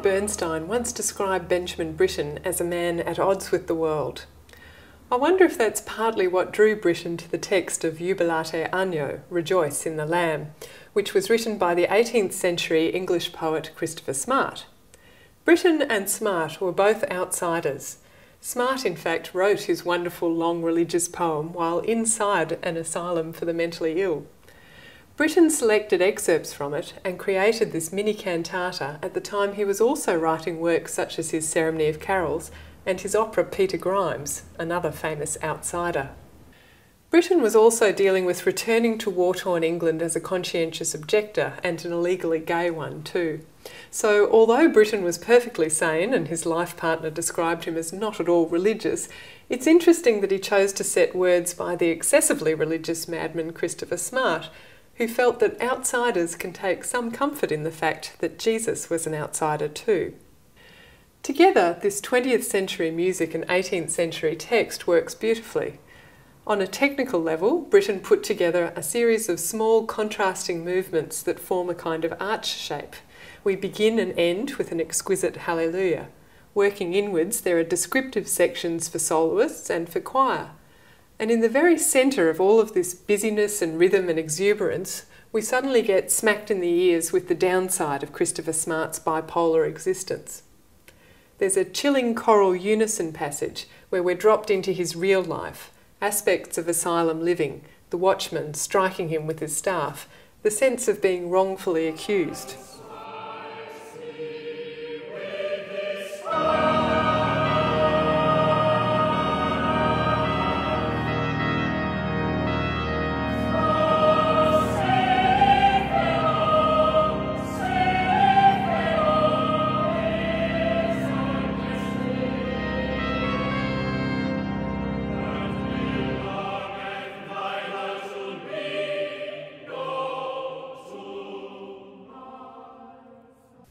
Bernstein once described Benjamin Britten as a man at odds with the world. I wonder if that's partly what drew Britten to the text of Jubilate Agno, Rejoice in the Lamb, which was written by the 18th century English poet Christopher Smart. Britten and Smart were both outsiders. Smart, in fact, wrote his wonderful long religious poem while inside an asylum for the mentally ill. Britten selected excerpts from it and created this mini-cantata at the time he was also writing works such as his Ceremony of Carols and his opera Peter Grimes, another famous outsider. Britten was also dealing with returning to war-torn England as a conscientious objector, and an illegally gay one too. So although Britten was perfectly sane and his life partner described him as not at all religious, it's interesting that he chose to set words by the excessively religious madman Christopher Smart, who felt that outsiders can take some comfort in the fact that Jesus was an outsider too. Together, this 20th century music and 18th century text works beautifully. On a technical level, Britten put together a series of small contrasting movements that form a kind of arch shape. We begin and end with an exquisite hallelujah. Working inwards, there are descriptive sections for soloists and for choir. And in the very centre of all of this busyness and rhythm and exuberance, we suddenly get smacked in the ears with the downside of Christopher Smart's bipolar existence. There's a chilling choral unison passage where we're dropped into his real life, aspects of asylum living, the watchman striking him with his staff, the sense of being wrongfully accused.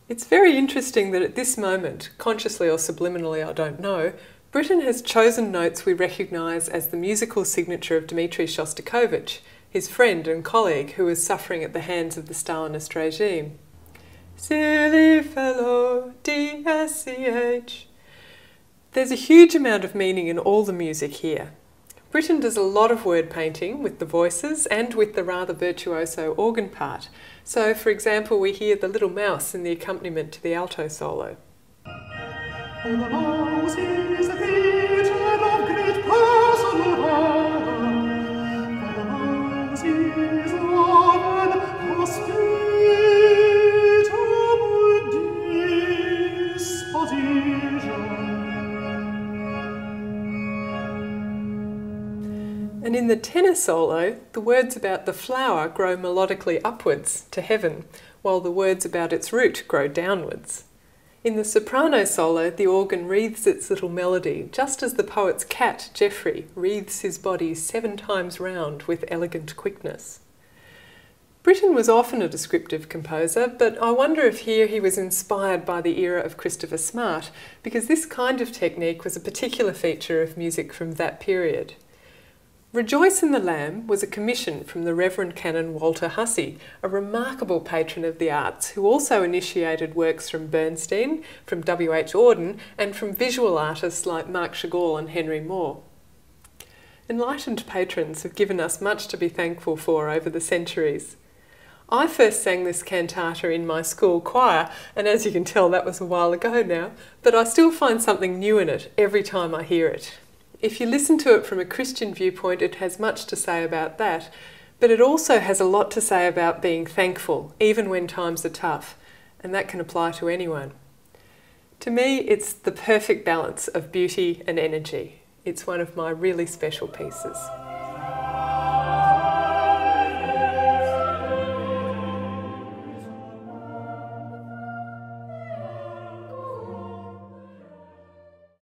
It's very interesting that at this moment, consciously or subliminally I don't know, Britten has chosen notes we recognise as the musical signature of Dmitri Shostakovich, his friend and colleague who was suffering at the hands of the Stalinist regime. Silly fellow, D-S-C-H. There's a huge amount of meaning in all the music here. Britten does a lot of word painting with the voices and with the rather virtuoso organ part. So, for example, we hear the little mouse in the accompaniment to the alto solo. The mouse is the creature of great personal valor, for the mouse is of an hospitable disposition. And in the tenor solo, the words about the flower grow melodically upwards to heaven, while the words about its root grow downwards. In the soprano solo, the organ wreathes its little melody, just as the poet's cat, Geoffrey, wreathes his body 7 times round with elegant quickness. Britten was often a descriptive composer, but I wonder if here he was inspired by the era of Christopher Smart, because this kind of technique was a particular feature of music from that period. Rejoice in the Lamb was a commission from the Reverend Canon Walter Hussey, a remarkable patron of the arts who also initiated works from Bernstein, from W.H. Auden and from visual artists like Marc Chagall and Henry Moore. Enlightened patrons have given us much to be thankful for over the centuries. I first sang this cantata in my school choir, and as you can tell that was a while ago now, but I still find something new in it every time I hear it. If you listen to it from a Christian viewpoint, it has much to say about that, but it also has a lot to say about being thankful, even when times are tough, and that can apply to anyone. To me, it's the perfect balance of beauty and energy. It's one of my really special pieces.